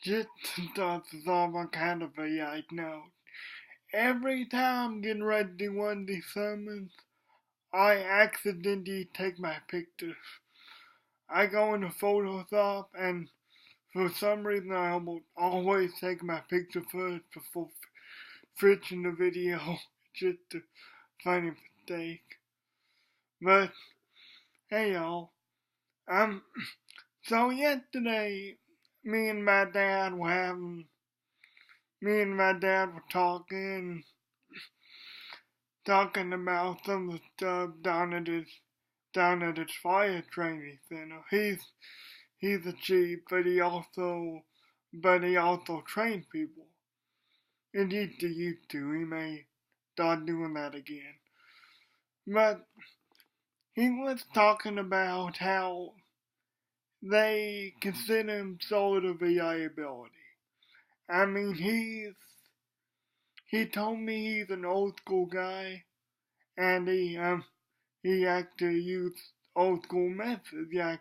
Just to start this off on kind of a light note. Every time I'm getting ready to do one of these sermons, I accidentally take my pictures. I go into Photoshop and for some reason I almost always take my picture first before switching the video. Just a funny mistake. But hey y'all, so yesterday me and my dad were having me and my dad were talking about some of the stuff down at his fire training center. He's a chief, but he also trains people. And he's used to. He may start doing that again. But he was talking about how they consider him sort of a liability. I mean, he told me he's an old school guy, and he actually used old school methods, like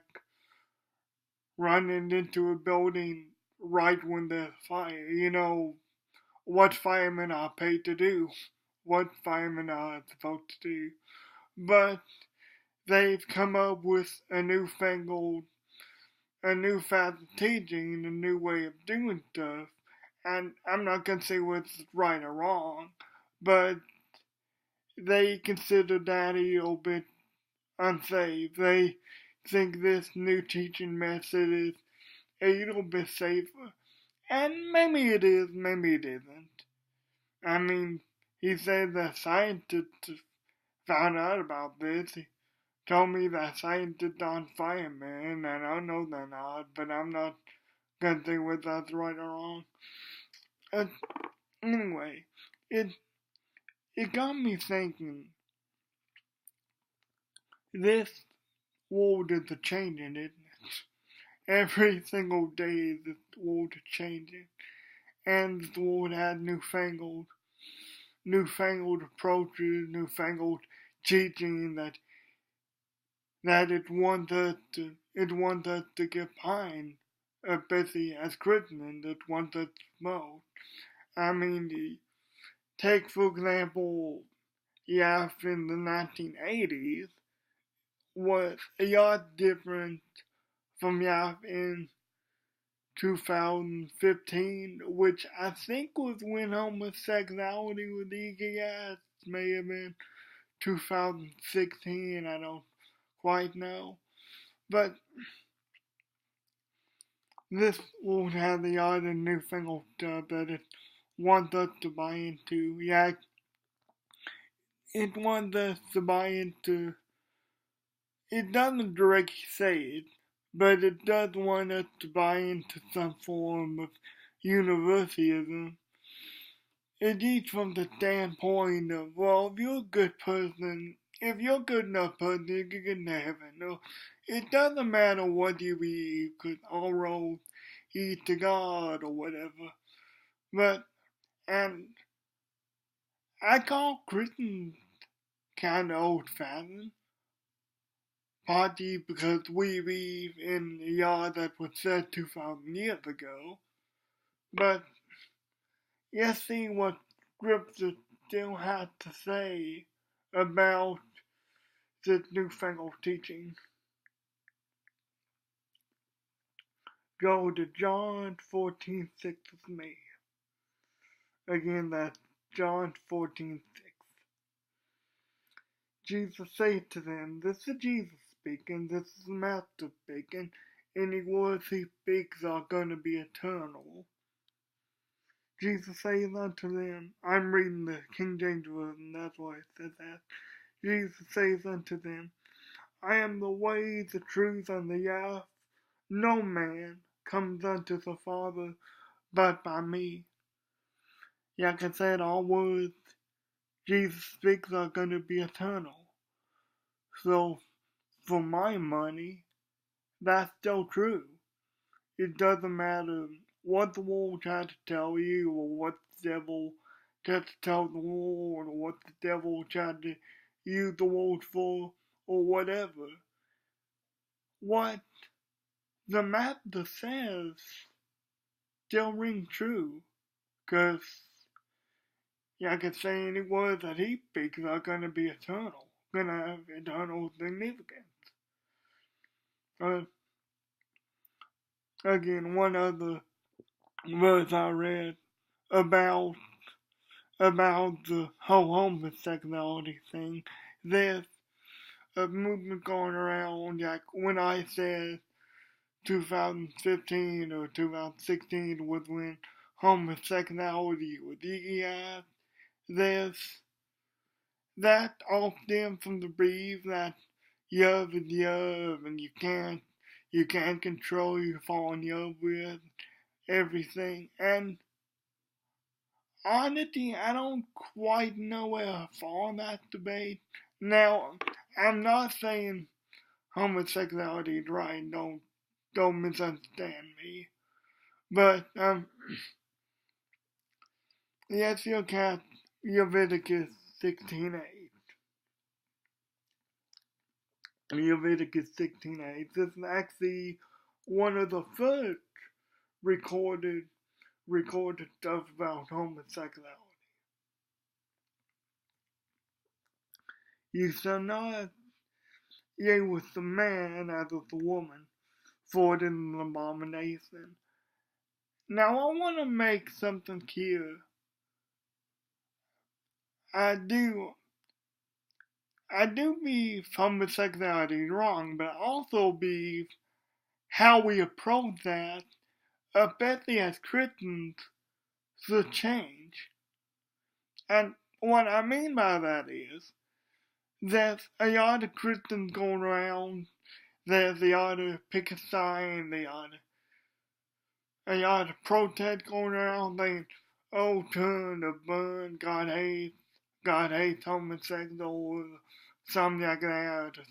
running into a building right when there's fire. You know what firemen are paid to do, what firemen are supposed to do. But they've come up with a new fad teaching, and a new way of doing stuff. And I'm not gonna say what's right or wrong, but they consider that a little bit unsafe. They think this new teaching method is a little bit safer. And maybe it is, maybe it isn't. I mean, he said that scientists found out about this. He told me that scientists aren't firemen, and I know they're not, but I'm not gonna say whether that's right or wrong. Uh, anyway, it it got me thinking. This world is a changing, isn't it? Every single day, this world is changing, and this world has newfangled approaches, newfangled teaching that it wants us to get behind, especially as Christians. It wants us to promote. I mean, take for example, Yaf in the 1980s was a lot different from Yaf in 2015, which I think was when homosexuality was legalized. May have been 2016, I don't quite know. But this will have the other newfangled stuff that it wants us to buy into. Yeah, it wants us to buy into. It doesn't directly say it, but it does want us to buy into some form of universalism. It is from the standpoint of, well, if you're a good person, if you're a good enough person, you can get into heaven. No, it doesn't matter what you believe, because all roads lead to God or whatever. But, and I call Christians kind of old-fashioned, partly because we live in a yard that was set 2,000 years ago. But let's see what Scripture still has to say about this newfangled teaching. Go to John 14:6 with me. Again, that's John 14:6. Jesus said to them, this is Jesus speaking, this is the Master speaking, any words he speaks are going to be eternal. Jesus says unto them, I'm reading the King James Version, that's why it says that. Jesus says unto them, I am the way, the truth, and the life. No man comes unto the Father but by me. Like I said, all words Jesus speaks are going to be eternal. So, for my money, that's still true. It doesn't matter what the world tries to tell you, or what the devil tries to tell the world, or what the devil tried to use the world for, or whatever. What the master says still ring true. Because, like I say, any words that he speaks are going to be eternal, going to have eternal significance. Again, one other verse I read about the whole homosexuality thing. There's a movement going around, like when I said 2015 or 2016 was when homosexuality was legalized. There's that all stems from the belief that love is love and you can't control who you fall in love with everything. And honestly, I don't quite know where I fall in that debate. Now, I'm not saying homosexuality is right. Don't misunderstand me. But let's look at Leviticus 16:8. Leviticus 16:8. This is actually one of the first recorded stuff about homosexuality. You shall not lay with the man as with the woman, for it is an abomination. Now I want to make something clear. I do believe homosexuality is wrong, but I also believe how we approach that, especially as Christians, should change. And what I mean by that is, there's a lot of Christians going around, there's a lot of picket signs, a lot of protests going around saying, oh, turn to burn, God hates homosexuals, something like that, or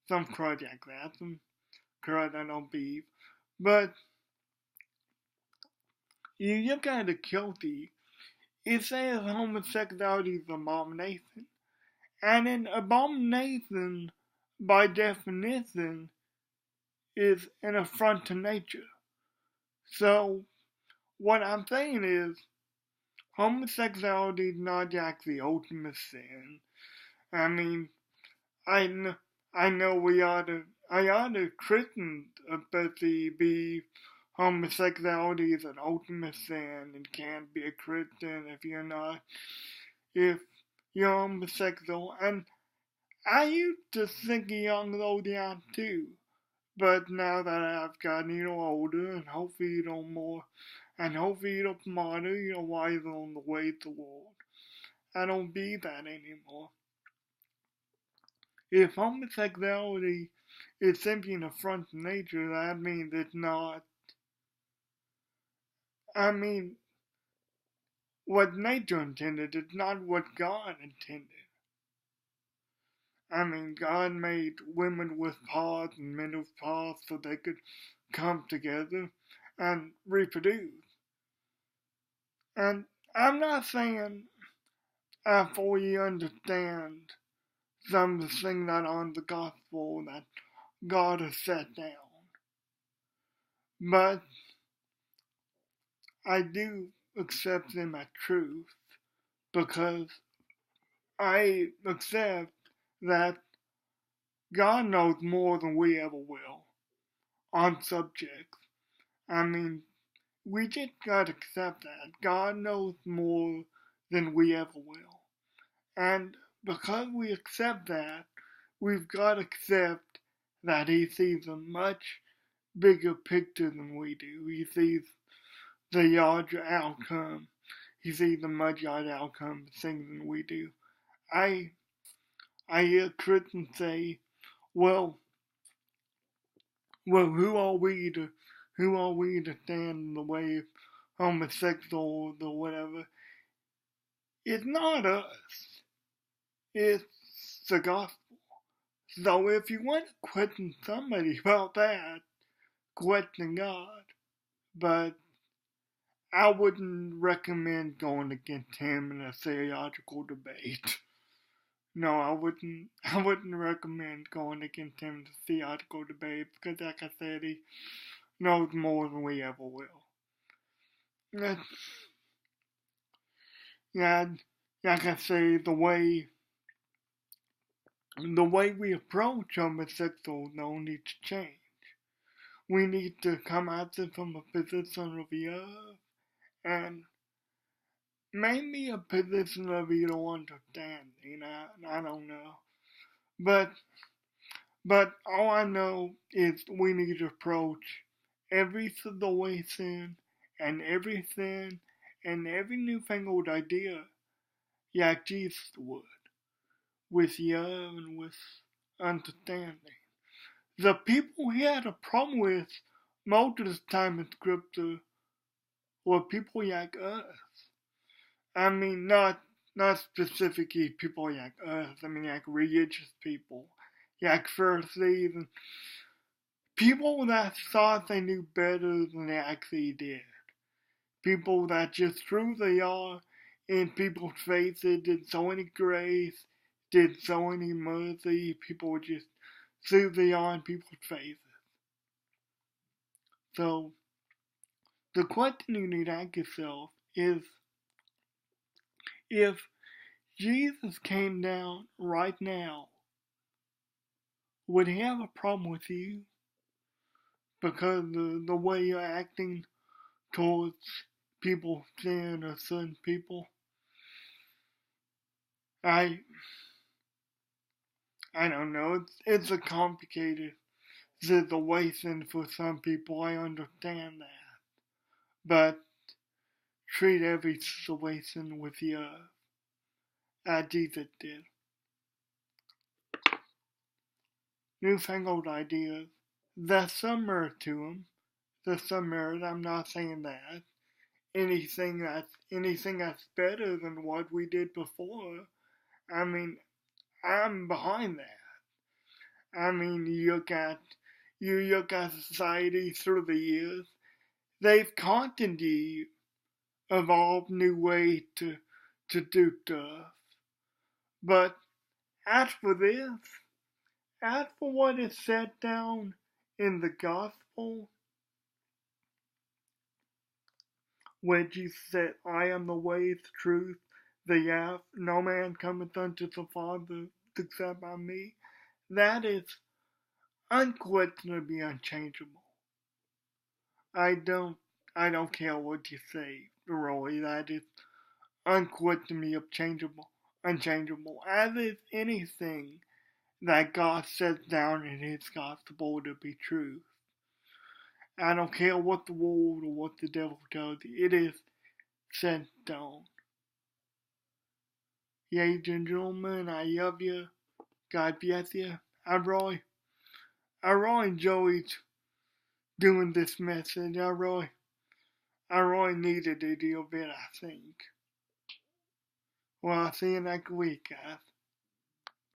some crud like that, some crud I don't believe. But you look at the guilty, it says homosexuality is an abomination. And an abomination, by definition, is an affront to nature. So, what I'm saying is, homosexuality is not like the ultimate sin. I mean, I know we ought to Christians especially be homosexuality is an ultimate sin and can't be a Christian if you're homosexual. And I used to think along those lines too. But now that I've gotten, older and hopefully, more, and hopefully, smarter, wiser on the way to the Lord, I don't be that anymore. If homosexuality is simply an affront to nature, that means it's not. I mean, what nature intended is not what God intended. I mean, God made women with parts and men with parts so they could come together and reproduce. And I'm not saying I fully understand some of the things that are in the gospel that God has set down. But I do accept them as truth because I accept that God knows more than we ever will on subjects. I mean, we just gotta accept that. God knows more than we ever will. And because we accept that, we've got to accept that He sees a much bigger picture than we do. He sees the larger outcome. He sees the much larger outcome of things than we do. I hear Christians say, well, who are we to stand in the way of homosexuals or whatever? It's not us. It's the gospel. So if you want to question somebody about that, question God. But I wouldn't recommend going against him in a theological debate. No, I wouldn't recommend going against him in a theological debate because, like I said, he knows more than we ever will. That's, yeah, like I say, the way we approach homosexuals don't need to change. We need to come at it from a position of love and maybe a position of either understanding. I don't know. But all I know is we need to approach every situation and everything and every newfangled idea like Jesus would, with love and with understanding. The people he had a problem with most of the time in scripture were people like us. I mean, not specifically people like us. I mean, like religious people, like Pharisees and people that thought they knew better than they actually did. People that just threw they are in people's faces, did so many grace, did so many mercy. People just threw they are in people's faces. So the question you need to ask yourself is, if Jesus came down right now, would he have a problem with you because the way you're acting towards people sin or certain people? I I don't know. It's a complicated situation for some people. I understand that, but treat every situation with love, as Jesus did. Newfangled ideas. There's some merit to them. There's some merit. I'm not saying that. Anything that's better than what we did before. I mean, I'm behind that. I mean, you look at society through the years. They've constantly evolved new ways to do stuff. But as for this, as for what is set down in the gospel, where Jesus said, I am the way, the truth, the life, no man cometh unto the Father except by me, that is unquestionably unchangeable. I don't I don't care what you say, Roy, that is unquestionably unchangeable, as is anything that God sets down in his gospel to be true. I don't care what the world or what the devil tells you, it is set down. Ladies and gentlemen, I love you. God bless you. I really enjoyed doing this message. I really needed to do a bit, I think. Well, I'll see you next week, guys.